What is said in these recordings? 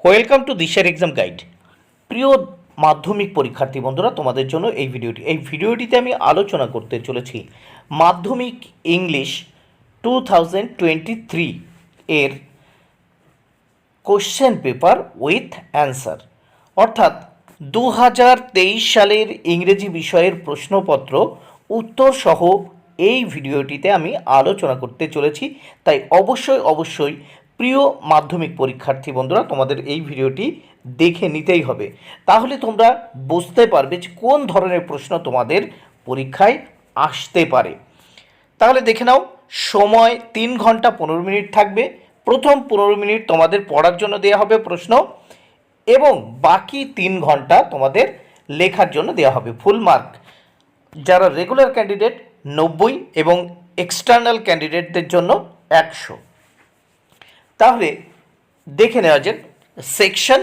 Welcome to দিশার exam guide. প্রিয় মাধ্যমিক পরীক্ষার্থী বন্ধুরা, তোমাদের জন্য এই ভিডিওটিতে আমি আলোচনা করতে চলেছি মাধ্যমিক ইংলিশ 2023 এর কোশ্চেন পেপার উইথ অ্যান্সার, অর্থাৎ 2023 সালের ইংরেজি বিষয়ের প্রশ্নপত্র উত্তর সহ এই ভিডিওটিতে আমি আলোচনা করতে চলেছি। তাই অবশ্যই প্রিয় মাধ্যমিক পরীক্ষার্থী বন্ধুরা, তোমাদের এই ভিডিওটি দেখে নিতেই হবে, তাহলে তোমরা বুঝতে পারবে যে কোন ধরনের প্রশ্ন তোমাদের পরীক্ষায় আসতে পারে। তাহলে দেখে নাও, সময় 3 ঘন্টা 15 মিনিট থাকবে। প্রথম 15 মিনিট তোমাদের পড়ার জন্য দেওয়া হবে প্রশ্ন, এবং বাকি 3 ঘন্টা তোমাদের লেখার জন্য দেওয়া হবে। ফুল মার্ক যারা রেগুলার ক্যান্ডিডেট 90 এবং এক্সটার্নাল ক্যান্ডিডেটদের জন্য 100। তাহলে দেখে নেওয়া যাক সেকশন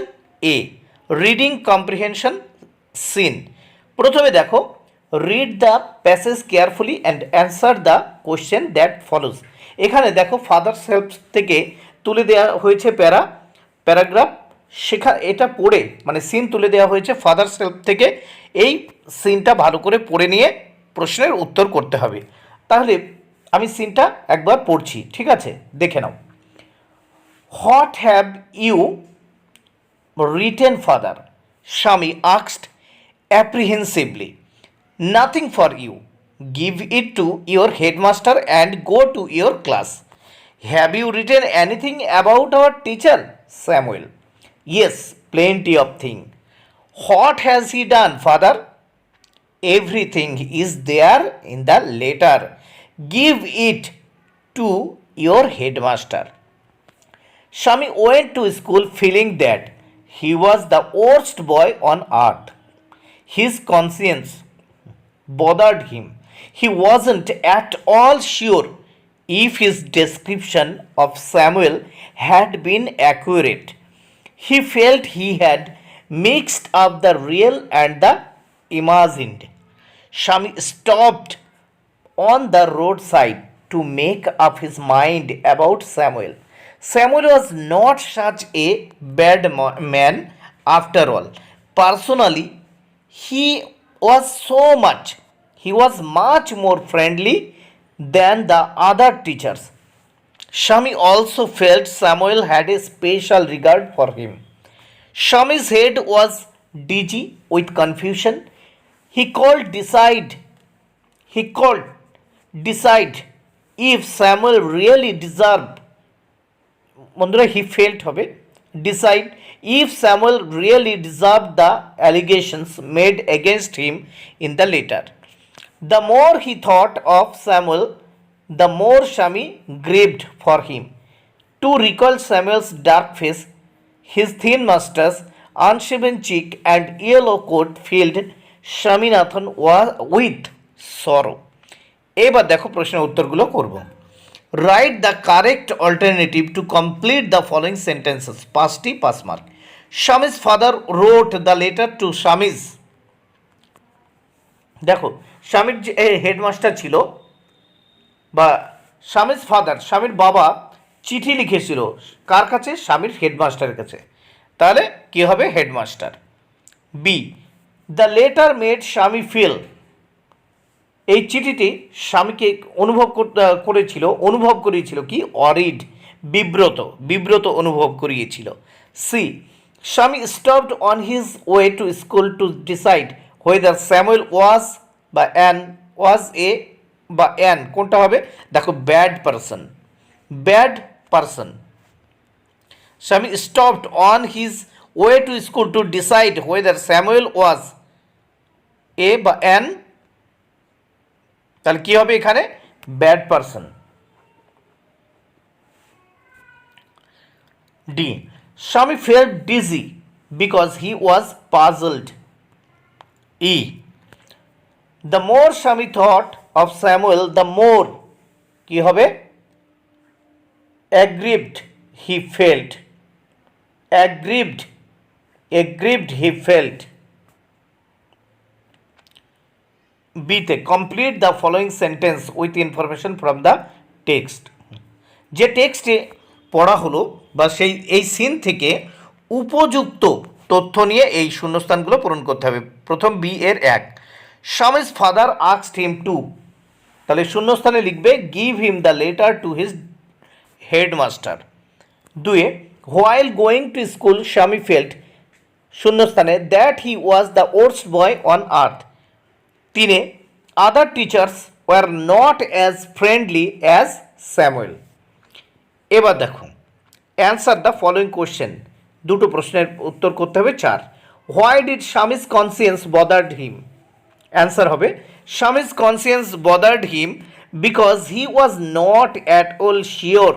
এ, রিডিং কম্প্রিহেনশন সিন। প্রথমে দেখো, read the passage carefully and answer the question that follows. এখানে দেখো ফাদার্স হেল্প থেকে তুলে দেওয়া হয়েছে প্যারাগ্রাফ, এটা পড়ে মানে সিন তুলে দেওয়া হয়েছে ফাদার্স হেল্প থেকে। এই সিনটা ভালো করে পড়ে নিয়ে প্রশ্নের উত্তর করতে হবে। তাহলে আমি সিনটা একবার পড়ছি, ঠিক আছে? দেখে নাও। What have you written, father? Shami asked apprehensively. Nothing for you. Give it to your headmaster and go to your class. Have you written anything about our teacher, Samuel? Yes, plenty of things. What has he done, father? Everything is there in the letter. Give it to your headmaster. Shami went to school feeling that he was the worst boy on earth. His conscience bothered him. He wasn't at all sure if his description of Samuel had been accurate. He felt he had mixed up the real and the imagined. Shami stopped on the roadside to make up his mind about Samuel. Samuel was not such a bad man after all. Personally, he was much more friendly than the other teachers. Shami also felt Samuel had a special regard for him. Shami's head was dizzy with confusion. He called decide if Samuel really deserved, বন্ধুরা he felt হবে, decide if Samuel really deserve the allegations made against him in the letter. The more he thought of Samuel, the more Swami grieved for him. To recall Samuel's dark face, his thin moustaches, unshaven cheek and yellow coat filled Swaminathan with sorrow. এবার দেখো প্রশ্নের উত্তরগুলো করব। Write the correct alternative to complete the following sentences. পাঁচটি pass mark. Shami's father wrote the letter to Shami's, দেখো স্বামীর যে headmaster ছিল বা স্বামীর ফাদার, স্বামীর বাবা চিঠি লিখেছিল কার কাছে? স্বামীর হেডমাস্টারের কাছে। তাহলে কি হবে? Headmaster. B, the letter made Swami feel, এই চিঠিটি স্বামীকে অনুভব করিয়েছিল কি? অরিড, বিব্রত অনুভব করিয়েছিল। C, Swami stopped on his way to school to decide whether Samuel was কোনটা হবে? দেখো bad person. Swami stopped on his way to school to decide whether Samuel was a বা অ্যান, তাহলে কি হবে এখানে? Bad person. D, Swami felt dizzy because he was puzzled. E, the more Swami thought of Samuel the more কি হবে? Aggrieved he felt. He felt. বিতে, complete the following sentence with information from the text. যে টেক্সটে পড়া হলো বা এই scene থেকে উপযুক্ত তথ্য নিয়ে এই শূন্যস্থানগুলো পূরণ করতে হবে। প্রথম বি এর 1, Swami's father asked him to, তাহলে শূন্যস্থানে লিখবে give him the letter to his headmaster. 2, while going to school Swami felt, শূন্যস্থানে that he was the worst boy on earth. 3, other teachers were not as friendly as Samuel. এবার দেখো, answer the following question, দুটো প্রশ্নের উত্তর করতে হবে। 4, why did Swami's conscience bothered him, answer হবে Swami's conscience bothered him because he was not at all sure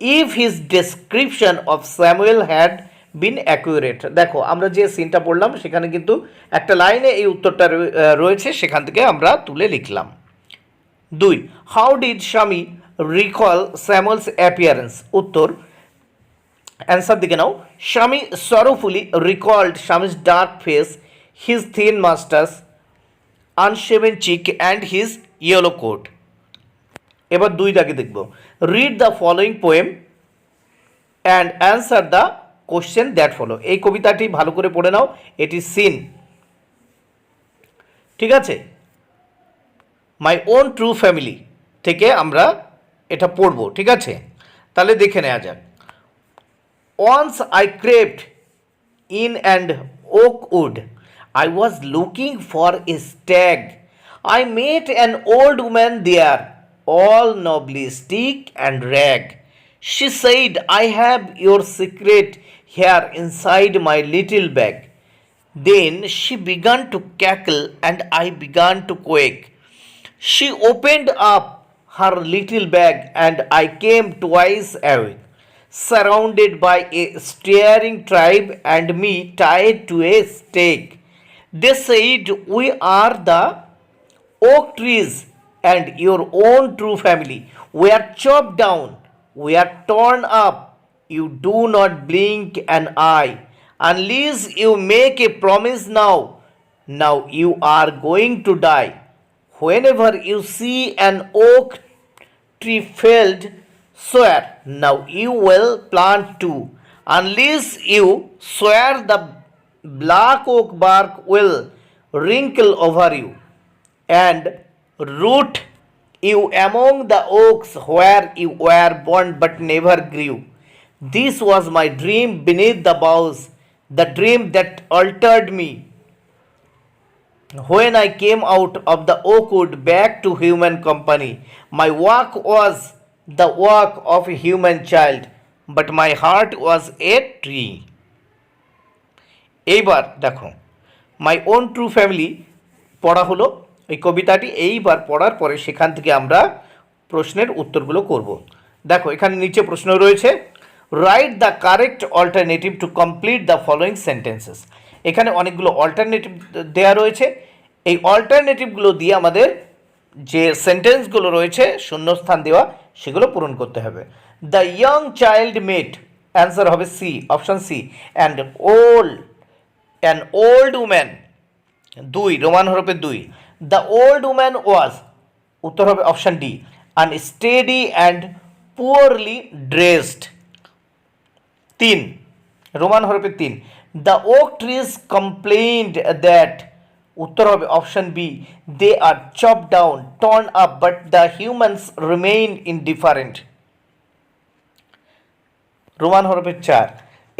if his description of Samuel had been accurate. দেখো আমরা যে সিনটা পড়লাম সেখানে কিন্তু একটা লাইনে এই উত্তরটা রয়েছে, সেখান থেকে আমরা তুলে লিখলাম। 2, how did Swami recall Samuel's appearance, উত্তর অ্যান্সার দিকে now, Swami sorrowfully recalled Swami's dark face, his thin moustaches, unshaven cheek and his yellow coat. এবার 2 দাগে দেখব, read the following poem and answer the question that follow. এই কবিতাটি ভালো করে পড়ে নাও, এটি সিন, ঠিক আছে? মাই ওন ট্রু ফ্যামিলি থেকে আমরা এটা পড়ব, ঠিক আছে? তাহলে দেখে নেওয়া যাক। Once I crept in an oak wood. I was looking for a stag. I met an old woman there, all nobly stick and rag. She said, I have your secret here inside my little bag. Then she began to cackle and I began to quake. She opened up her little bag and I came twice awake, surrounded by a staring tribe and me tied to a stake. They said, we are the oak trees and your own true family. We are chopped down, we are torn up. You do not blink an eye unless you make a promise now. Now you are going to die. Whenever you see an oak tree felled, swear now you will plant too. Unless you swear, the black oak bark will wrinkle over you and root you among the oaks where you were born but never grew. This was my dream beneath the boughs, the dream that altered me when I came out of the oak wood back to human company. My walk was the walk of a human child, but my heart was a tree. এইবার দেখো, my own true family পড়া হলো এই কবিতাটি। এইবার পড়ার পরে সেখান থেকে আমরা প্রশ্নের উত্তরগুলো করব। দেখো এখানে নিচে প্রশ্ন রয়েছে, write the correct alternative to complete the following sentences. এখানে অনেকগুলো অল্টারনেটিভ দেওয়া রয়েছে, এই অল্টারনেটিভগুলো দিয়ে আমাদের যে সেন্টেন্সগুলো রয়েছে শূন্যস্থান দেওয়া সেগুলো পূরণ করতে হবে। The young child met, answer হবে C, option C. And an old woman, 2 Roman হরফে 2। দ্য ওল্ড উম্যান ওয়াজ, উত্তর হবে option D, unsteady and poorly dressed. 3 Roman হরফে 3। The oak trees complained that, উত্তর হবে option B, they are chop down torn up but the humans remain indifferent. Roman হরফে 4।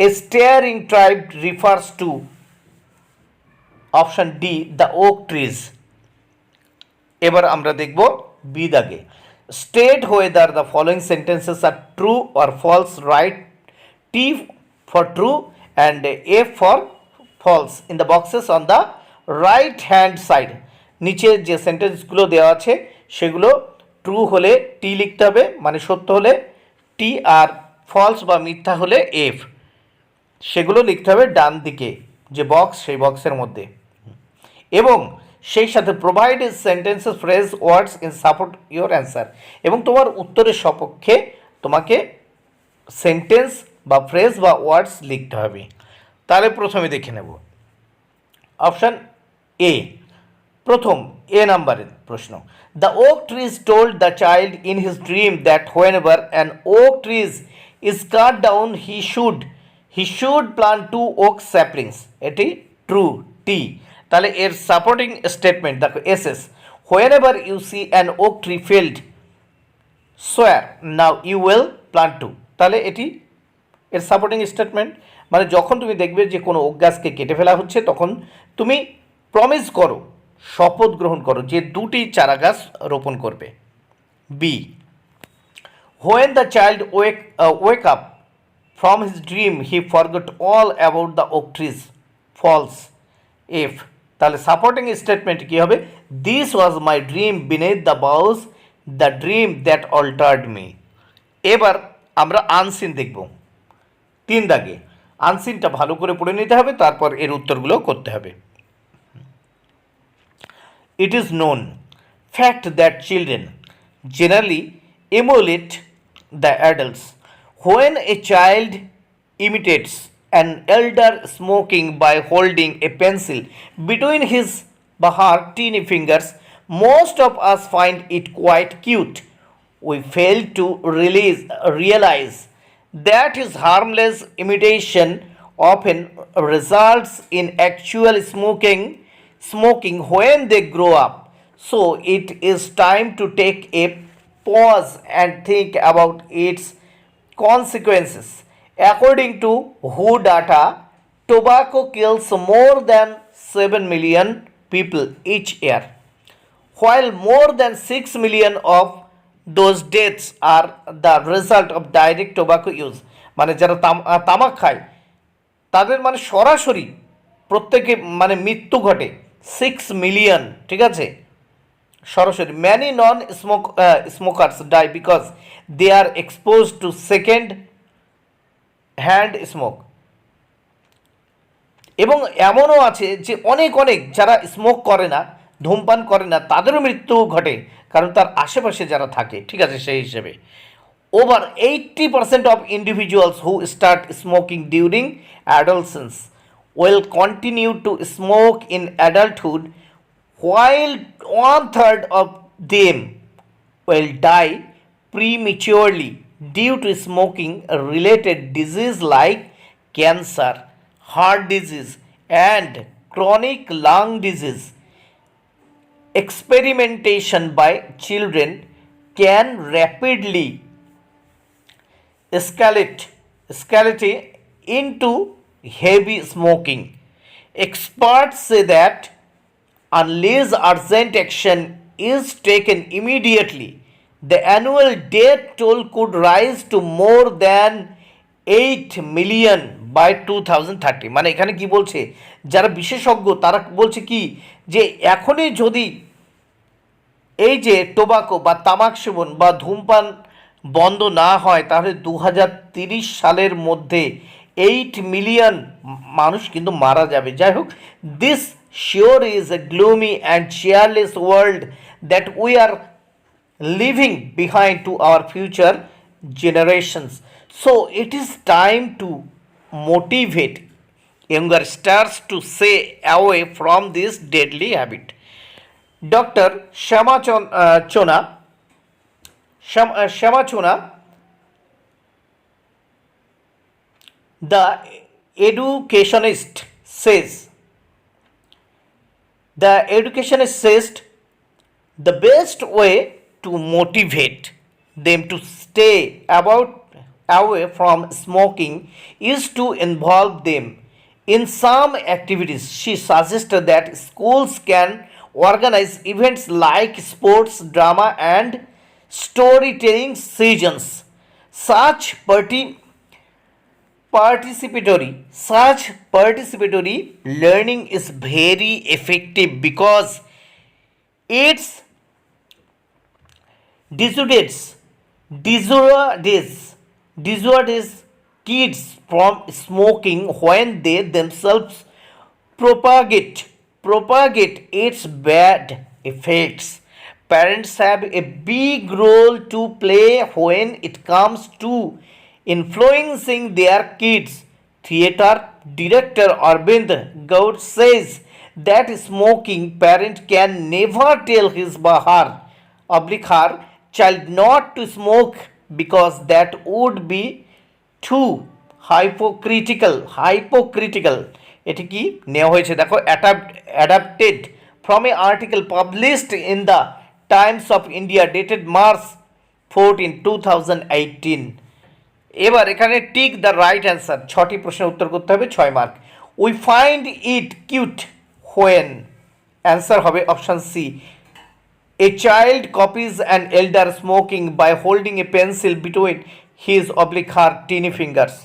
A staring tribe refers to, option D, the oak trees. এবার আমরা দেখব B দাগে, state whether the following sentences are true or false, write T for true and F for false in the boxes on the right hand side. নিচে যে সেন্টেন্সগুলো দেওয়া আছে সেগুলো true হলে টি লিখতে হবে, মানে সত্য হলে টি, আর ফলস বা মিথ্যা হলে এফ, সেগুলো লিখতে হবে ডান দিকে যে বক্স, সেই বক্সের মধ্যে। এবং সেই সাথে provide sentences phrase words in support your answer, এবং তোমার উত্তরের সপক্ষে তোমাকে সেন্টেন্স বা ফ্রেজ বা ওয়ার্ডস লিখতে হবে। তাহলে প্রথমে দেখে নেব অপশান এ, প্রথম এ নাম্বারের প্রশ্ন। The oak trees told the child in his dream that whenever an oak trees is cut down he should plant 2 oak saplings, এটি ট্রু টি। তাহলে এর সাপোর্টিং স্টেটমেন্ট দেখো এসএস, whenever you see an oak tree felled swear now you will plant 2। তাহলে এটি এর supporting statement, মানে যখন তুমি দেখবে যে কোনো ওক গাছকে কেটে ফেলা হচ্ছে তখন তুমি প্রমিস করো, শপথ গ্রহণ করো যে 2টি চারা গাছ রোপণ করবে। B, when the child wake up from his dream he forgot all about the oak trees, false। if, তাহলে সাপোর্টিং স্টেটমেন্ট কি হবে, this was my dream beneath the boughs, the dream that altered me. এবার আমরা unseen দেখব 3 দাগে। আনসিনটা ভালো করে পড়ে নিতে হবে, তারপর এর উত্তরগুলো করতে হবে। It is known fact that children generally emulate the adults. When a child imitates an elder smoking by holding a pencil between his her teeny fingers, most of us find it quite cute. We fail to realize that his harmless imitation often results in actual smoking when they grow up. So it is time to take a pause and think about its consequences. According to WHO data, tobacco kills more than 7 million people each year, while more than 6 million of those deaths are the result of direct tobacco use। মানে যারা তামাক খায় তাদের মানে সরাসরি প্রত্যেকে মানে মৃত্যু ঘটে 6 মিলিয়ন, ঠিক আছে, সরাসরি। Many non smokers die because they are expose to second hand smoke. এবং এমনও আছে যে অনেক যারা স্মোক করে না, ধূমপান করে না, তাদেরও মৃত্যু ঘটে কারণ তার আশেপাশে যারা থাকে, ঠিক আছে, সেই হিসেবে। Over 80% of individuals who start smoking during অ্যাডolescence will continue to smoke in adulthood, while 1/3 of them will die prematurely due to smoking related disease like cancer, heart disease and chronic lung disease. Experimentation by children can rapidly escalate into heavy smoking. Experts say that unless urgent action is taken immediately, the annual death toll could rise to more than 8 million by 2030। মানে এখানে কি বলছে, যারা বিশেষজ্ঞ তারা বলছে কি যে এখনই যদি এই যে টোবাকো বা তামাক সেবন বা ধূমপান বন্ধ না হয় তাহলে 2030 সালের মধ্যে 8 মিলিয়ন মানুষ কিন্তু মারা যাবে। যাই হোক, this sure is a gloomy and cheerless world that we are living behind to our future generations. So it is time to motivate younger stars to stay away from this deadly habit. Dr. Shama Chona, the educationist says the best way to motivate them to stay away from smoking is to involve them in some activities. She suggested that schools can organize events like sports, drama and storytelling sessions. Such participatory learning is very effective because it's dissuades kids from smoking when they themselves propagate its bad effects. Parents have a big role to play when it comes to influencing their kids. Theatre director Arvind Gaur says that smoking parent can never tell his her child not to smoke because that would be too hypocritical এটি কি নেওয়া হয়েছে দেখো, adapted from a article published in the Times of India dated March 14, 2018। এবার এখানে tick the right answer, 6টি প্রশ্নের উত্তর করতে হবে, 6 mark. We find it cute when, answer হবে option C, a child copies an elder smoking by holding a pencil between his oblique her tiny fingers.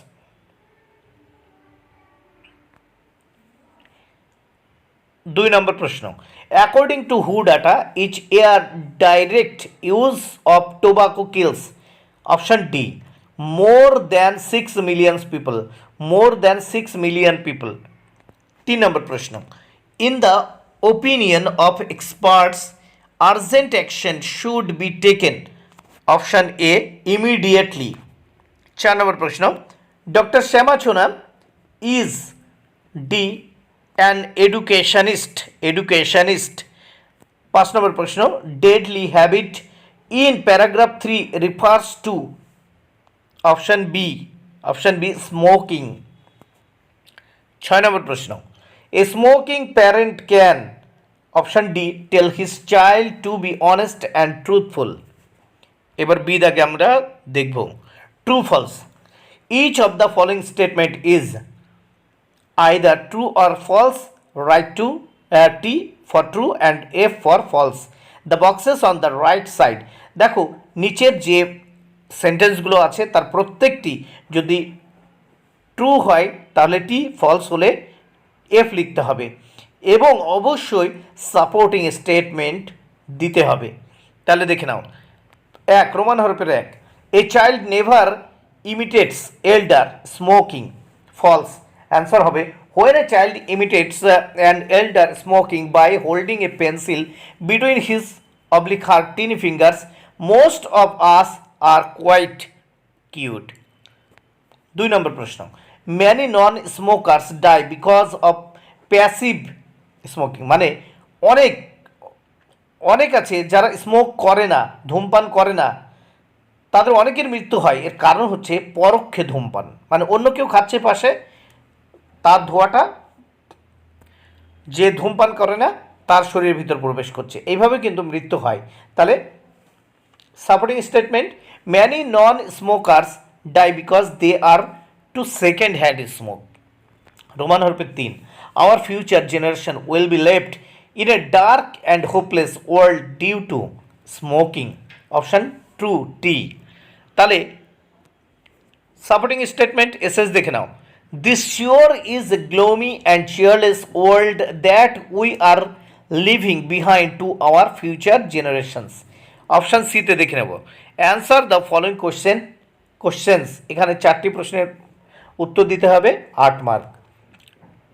2 নম্বর প্রশ্ন, অ্যাকর্ডিং টু হু data each year direct use of tobacco kills, option D, more than 6 million people, more than 6 million people। 3 নম্বর প্রশ্ন, in the opinion of experts urgent action should be taken, option A, immediately। 4 নম্বর প্রশ্ন, doctor Shyama Chona is D, an educationist। 5 নম্বর প্রশ্ন, deadly habit in paragraph 3 refers to, option B, smoking. 6 নম্বর প্রশ্ন, a smoking parent can, option D, tell his child to be honest and truthful. এবার B দাগে আমরা দেখব, true false, each of the following statement is either true or false, write to T for true and F for false, the boxes on the right side. দেখো নিচের যে সেন্টেন্সগুলো আছে তার প্রত্যেকটি যদি ট্রু হয় তাহলে টি, ফলস হলে এফ লিখতে হবে এবং অবশ্যই সাপোর্টিং স্টেটমেন্ট দিতে হবে। তাহলে দেখে নাও, 1 রোমান হরফের 1, a child never imitates elder smoking, false, answer হবে when a child imitates an elder smoking by holding a pencil between his oblique her tiny fingers most of us are quite cute. 2 নম্বর প্রশ্ন, many non smokers die because of passive smoking, মানে অনেক আছে যারা smoke করে না, ধূমপান করে না, তাদের অনেকের মৃত্যু হয়, এর কারণ হচ্ছে পরোক্ষে ধূমপান, মানে অন্য কেউ খাচ্ছে পাশে, তার ধোঁয়াটা যে ধূমপান করে না তার শরীরের ভিতর প্রবেশ করছে, এইভাবে কিন্তু মৃত্যু হয়। তাহলে supporting statement, many non-smokers die because they are to second hand smoke। Roman হরফে 3, our future generation will be left in a dark and hopeless world due to smoking, option true T। তাহলে supporting statement SS দেখে নাও, this sure is a gloomy and cheerless world that we are leaving behind to our future generations, option সিতে দেখে নেব, answer the following questions, এখানে 4টি প্রশ্নের উত্তর দিতে হবে, 8 মার্ক।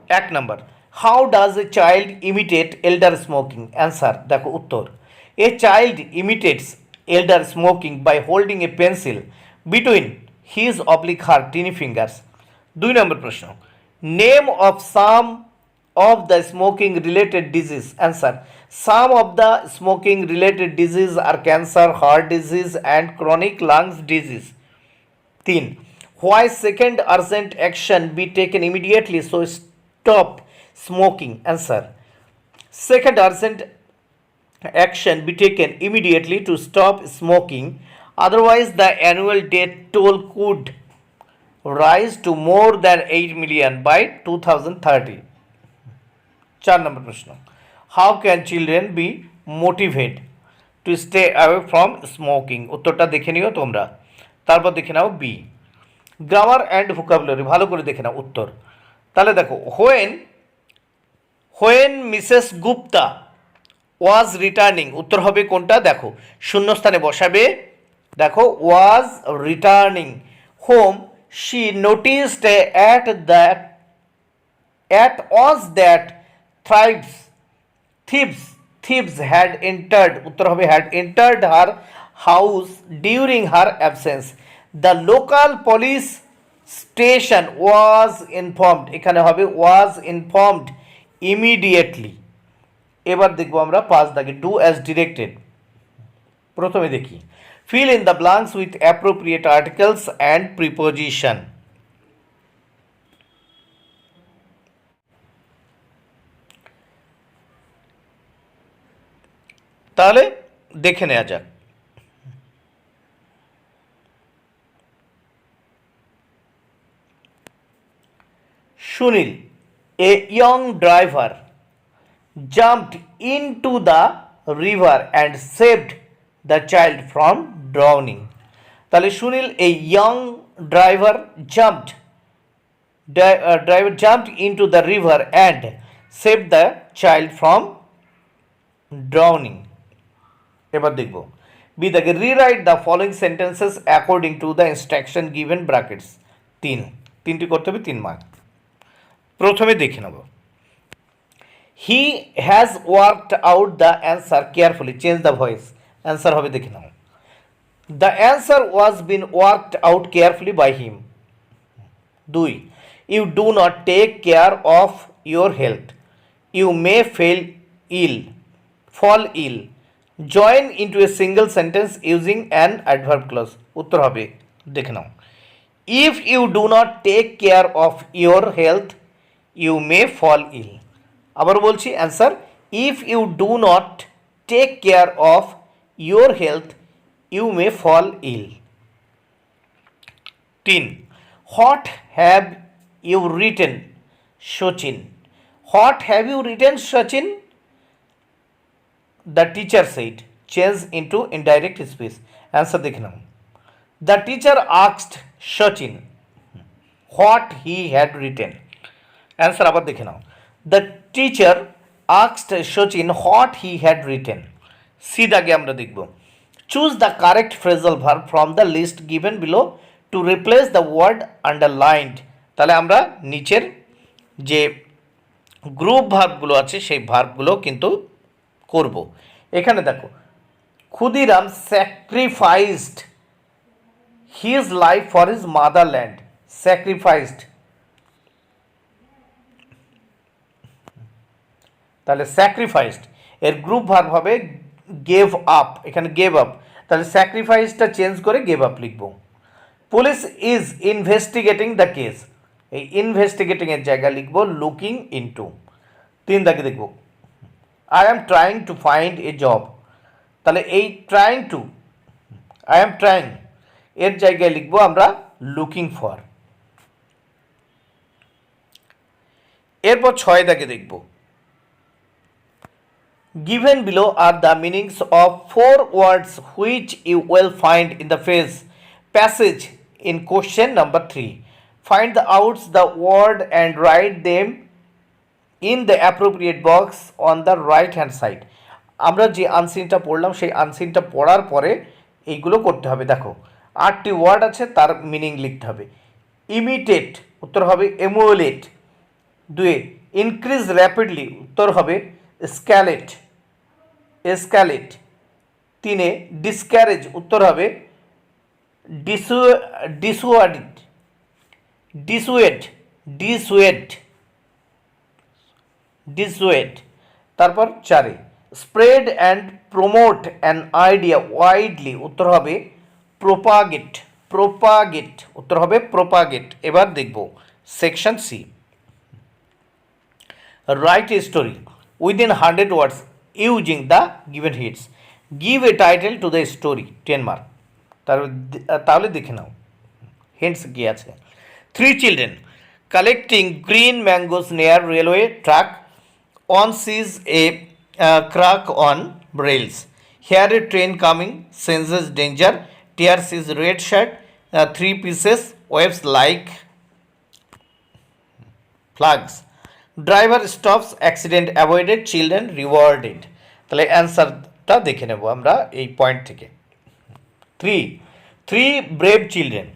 1 নম্বর, how does a child imitate elder smoking, answer দেখো উত্তর, a child imitates elder smoking by holding a pencil between his oblique her tiny fingers. 2 নম্বর প্রশ্ন, name of some of the smoking related disease, answer, some of the smoking related disease are cancer, heart disease and chronic lungs disease। 3, why second urgent action be taken immediately so stop smoking, answer, second urgent action be taken immediately to stop smoking, otherwise the annual death toll could rise to more than 8 million by 2030। 4 নম্বর প্রশ্ন, how can children be motivate to stay away from smoking, উত্তরটা দেখে নিও তোমরা। তারপর দেখে নাও B, grammar and vocabulary, ভালো করে দেখে নাও উত্তর। তাহলে দেখো, when Mrs Gupta was returning, উত্তর হবে কোনটা, দেখো শূন্যস্থানে বসাবে, দেখো was returning home she noticed at was that thieves had entered, উত্তর হবে had entered her house during her absence, the local police station was informed, এখানে হবে was informed immediately। এবার দেখবো আমরা 5 দাগে, do as directed। প্রথমে দেখি, fill in the blanks with appropriate articles and preposition। তাহলে দেখে নেওয়া যাক। Sunil, a young driver jumped into the river and saved the child from drowning. তাহলে Sunil, a young driver jumped into the river and saved the child from drowning. এবার দেখব B দাগে, rewrite the following sentences according to the instruction given brackets. তিনটি করতে হবে, 3 mark. প্রথমে দেখে নেব, he has worked out the answer carefully, change the voice. Answer হবে, দেখে নাও, the answer was been worked out carefully by him. 2, you do not take care of your health, you may fall ill. Join into a single sentence using an adverb clause. উত্তর হবে, দেখে নাও, if you do not take care of your health you may fall ill. আবার বলছি answer, if you do not take care of your health you may fall ill. 3, what have you written Sachin? What have you written Sachin? The teacher said. Change into indirect speech. Answer দেখে নাও, the teacher asked Sachin what he had written. Answer আবার দেখে নাও, the teacher asked Sachin what he had written. C দাগে আমরা দেখব, choose the correct phrasal verb from the list given below to replace the word underlined. তাহলে আমরা নিচের যে গ্রুপ ভার্বগুলো আছে সেই ভার্বগুলো কিন্তু করব। এখানে দেখো, Khudiram sacrificed his life for his motherland. Sacrificed, তাহলে স্যাক্রিফাইসড এর গ্রুপ ভার্ব হবে গেভ আপ। এখানে গেভ আপ, তাহলে স্যাক্রিফাইসটা চেঞ্জ করে গেভ আপ লিখব। Police is investigating the case, এই ইনভেস্টিগেটিং এর জায়গায় লিখব লুকিং ইনটু। 3 দাগে দেখব, I am trying to find a job, তাহলে এই trying to, I am trying এর জায়গায় লিখব আমরা looking for। এরপর 6 দাগে দেখব, given below are the meanings of 4 words which you will find in the passage in question number 3. Find out the word and write them in the appropriate box on the right hand side. আমরা যে আনসিনটা পড়লাম সেই আনসিনটা পড়ার পরে এইগুলো করতে হবে। দেখো 8টি ওয়ার্ড আছে, তার মিনিং লিখতে হবে। ইমিটেট, উত্তর হবে এমুলেট। 2, ইনক্রিজ র্যাপিডলি, উত্তর হবে স্ক্যালেট। 3, ডিসক্যারেজ, উত্তর হবে ডিসুয়েড। তারপর 4, spread and promote an idea widely, উত্তর হবে প্রোপাগেট, উত্তর হবে প্রোপাগেট। এবার দেখব section C, write a story within 100 words using the given hints, give a title to the story. 10 mark. তাহলে দেখে নাও হিন্টস কি আছে। 3 children collecting green mangoes near railway track. One sees a crack on rails. Here a train coming, senses danger, tears his red shirt, 3 pieces, waves like flags. Driver stops, accident avoided, children rewarded. তাহলে অ্যান্সারটা দেখে নেব আমরা এই point থেকে। 3 brave children,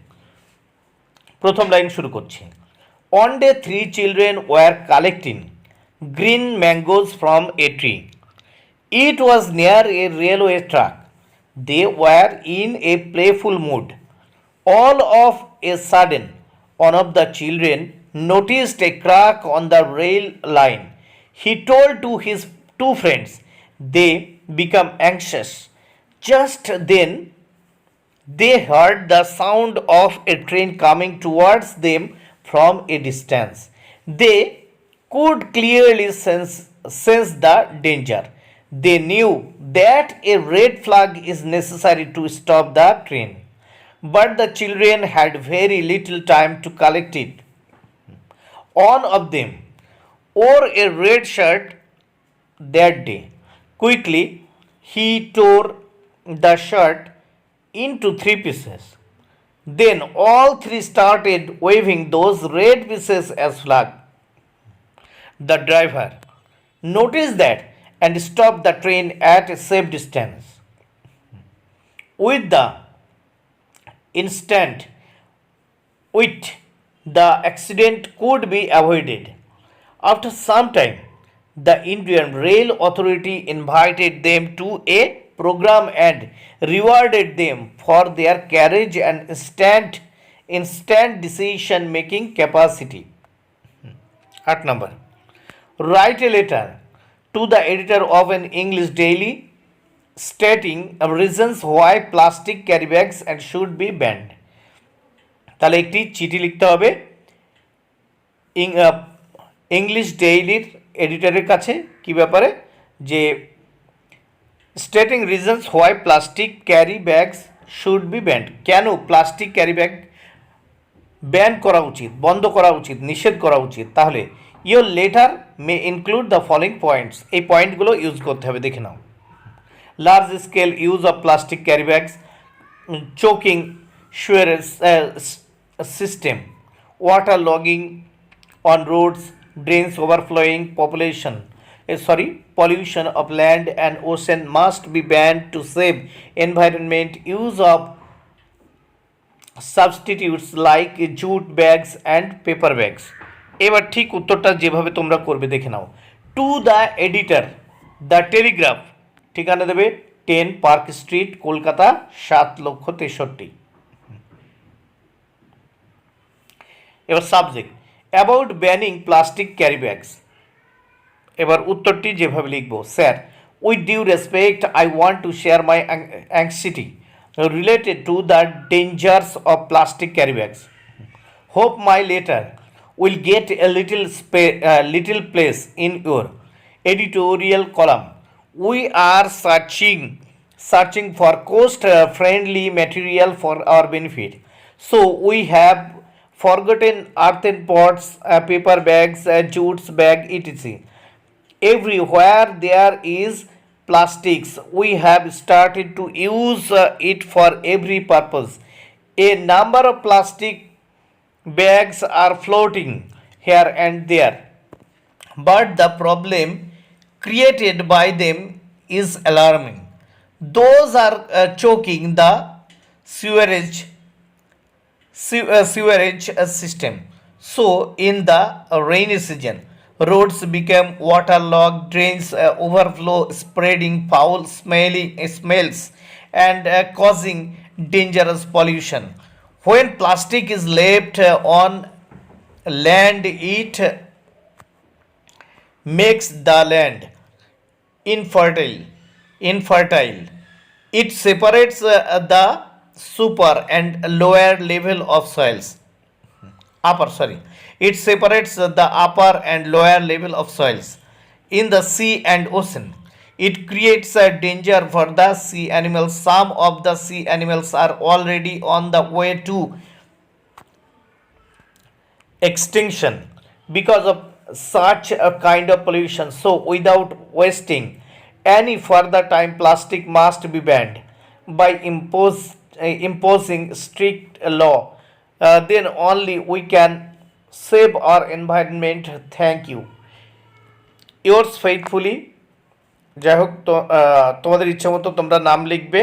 প্রথম line শুরু করছি। On day 3 children were collecting green mangoes from a tree. It was near a railway track. They were in a playful mood. All of a sudden, one of the children noticed a crack on the rail line. He told to his 2 friends. They became anxious. Just then, they heard the sound of a train coming towards them from a distance. They could clearly sense the danger. They knew that a red flag is necessary to stop the train, but the children had very little time to collect it. One of them wore a red shirt that day. Quickly, he tore the shirt into three pieces. Then all three started waving those red pieces as flag. The driver noticed that and stopped the train at a safe distance. With the instant wit, the accident could be avoided. After some time, the Indian Rail Authority invited them to a program and rewarded them for their courage and instant decision making capacity. 8 number. Write a letter to the editor of an English daily stating reasons why plastic carry bags and should be banned. তাহলে একটি চিঠি লিখতে হবে English ডেইলির এডিটরের কাছে কি ব্যাপারে, যে stating reasons why plastic carry bags should be banned, কেন প্লাস্টিক ক্যারি ব্যাগ ব্যান করা উচিত, বন্ধ করা উচিত, নিষেধ করা উচিত। তাহলে your letter may include the following points, এই পয়েন্টগুলো ইউজ করতে হবে, দেখে নাও। Large scale use of plastic carry bags, choking sewerage system, water logging on roads, drains overflowing, pollution of land and ocean must be banned to save environment. Use of substitutes like jute bags and paper bags. এবার ঠিক উত্তরটা যেভাবে তোমরা করবে দেখে নাও। To the editor, the Telegraph, ঠিকানা দেবে 10 পার্ক স্ট্রিট, কলকাতা 7,63,000। এবার subject about banning plastic carry bags, এবার উত্তরটি যেভাবে লিখব, sir with due respect I want to share my anxiety related to the dangers of plastic carry bags. Hope my letter will get a little place in your editorial column. We are searching for cost friendly material for our benefit. So we have forgotten earthen pots, paper bags, jute bag, etc. Everywhere there is plastics, we have started to use it for every purpose. A number of plastic bags are floating here and there, but the problem created by them is alarming. Those are choking the sewerage system. So in the rainy season, roads become waterlogged, drains overflow, spreading foul smells and causing dangerous pollution. When plastic is left on land, it makes the land infertile. It separates the super and lower level of soils. It separates the upper and lower level of soils in the sea and ocean. It creates a danger for the sea animals. Some of the sea animals are already on the way to extinction because of such a kind of pollution. So without wasting any further time, plastic must be banned. By imposing strict law, then only we can save our environment. Thank you. Yours faithfully. যাই হোক, তো তোমাদের ইচ্ছা মতো তোমরা নাম লিখবে,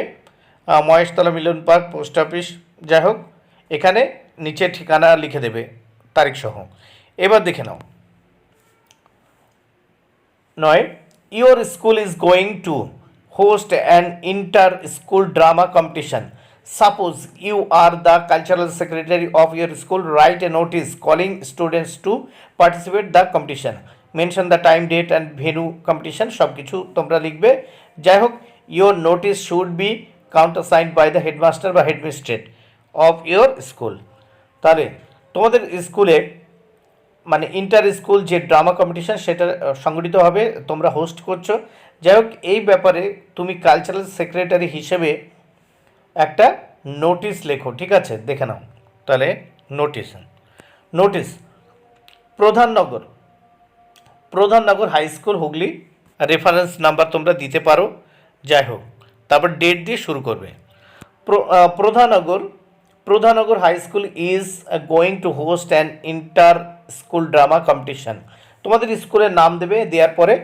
মহেশতলা মিলন park, post office, যাই হোক এখানে নিচে ঠিকানা লিখে দেবে তারিখ সহ। এবার দেখে নাও 9, your school is going to host an inter-school drama competition. Suppose you are the cultural secretary of your school. Write a notice calling students to participate the competition. Mention the time, date and venue competition. সব কিছু তোমরা লিখবে। যাই হোক, your notice should be countersigned by the headmaster বা headmistress of your school. তাহলে তোমাদের স্কুলে মানে ইন্টার স্কুল যে ড্রামা কম্পিটিশন সেটা সংগঠিত হবে, তোমরা হোস্ট করছো। যাই হোক, এই ব্যাপারে তুমি কালচারাল সেক্রেটারি হিসেবে একটা নোটিশ লেখো, ঠিক আছে? দেখে নাও তাহলে। Notice notice Pradhannagar, Pradhannagar high school Hooghly, reference number তোমরা দিতে পারো। যাই হোক, তারপর ডেট দিয়ে শুরু করবে। Pradhannagar, Pradhannagar high school is going to host an inter school drama competition. তোমাদের স্কুলের নাম দেবে, দেওয়ার পরে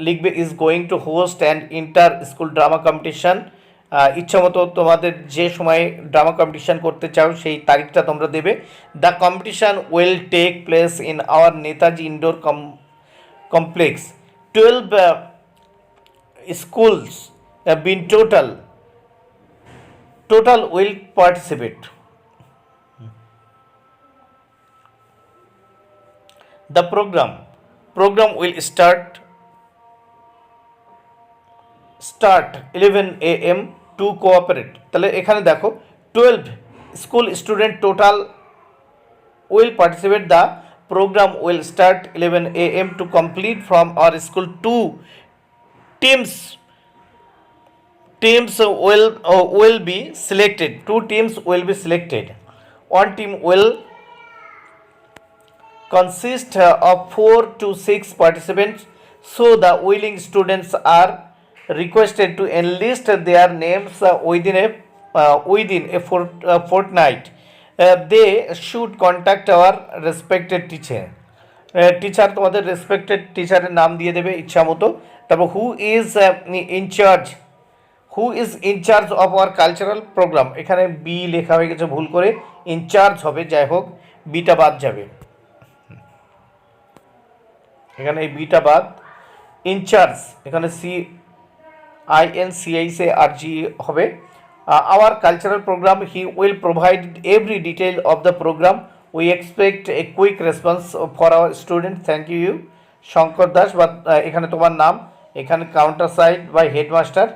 লিখবে is going to host an inter school drama competition. ইচ্ছা মতো তোমাদের যে সময়ে ড্রামা কম্পিটিশান করতে চাও সেই তারিখটা তোমরা দেবে। The competition will take place in our Netaji indoor complex. 12 schools been total will participate. The program will start 11 a.m. to cooperate. তাহলে এখানে দেখো 12 school student total will participate. The program will start 11 a.m. to complete from our school. Two teams will be selected. Two teams will be selected. One team will consist of 4 to 6 participants, so the willing students are requested to enlist their names within a fortnight. They should contact our respected teacher. Teacher, তোমাদের respected টিচারের নাম দিয়ে দেবে ইচ্ছা মতো। তারপর who is in charge of our cultural programme. এখানে B লেখা হয়ে গেছে ভুল করে, ইনচার্জ হবে। যাই হোক, বিটা বাদ যাবে, এখানে এই বিটা বাদ। ইনচার্জ এখানে INCIC হবে। Our cultural programme, he will provide every detail of the programme. We expect a quick response for our student. Thank you Shankar Das. বা এখানে তোমার নাম, এখানে কাউন্টার সাইড বাই হেডমাস্টার।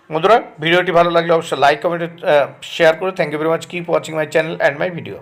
বন্ধুরা, ভিডিওটি ভালো লাগলে অবশ্যই লাইক, কমেন্ট, শেয়ার করে। Thank you very much. Keep watching my channel and my video.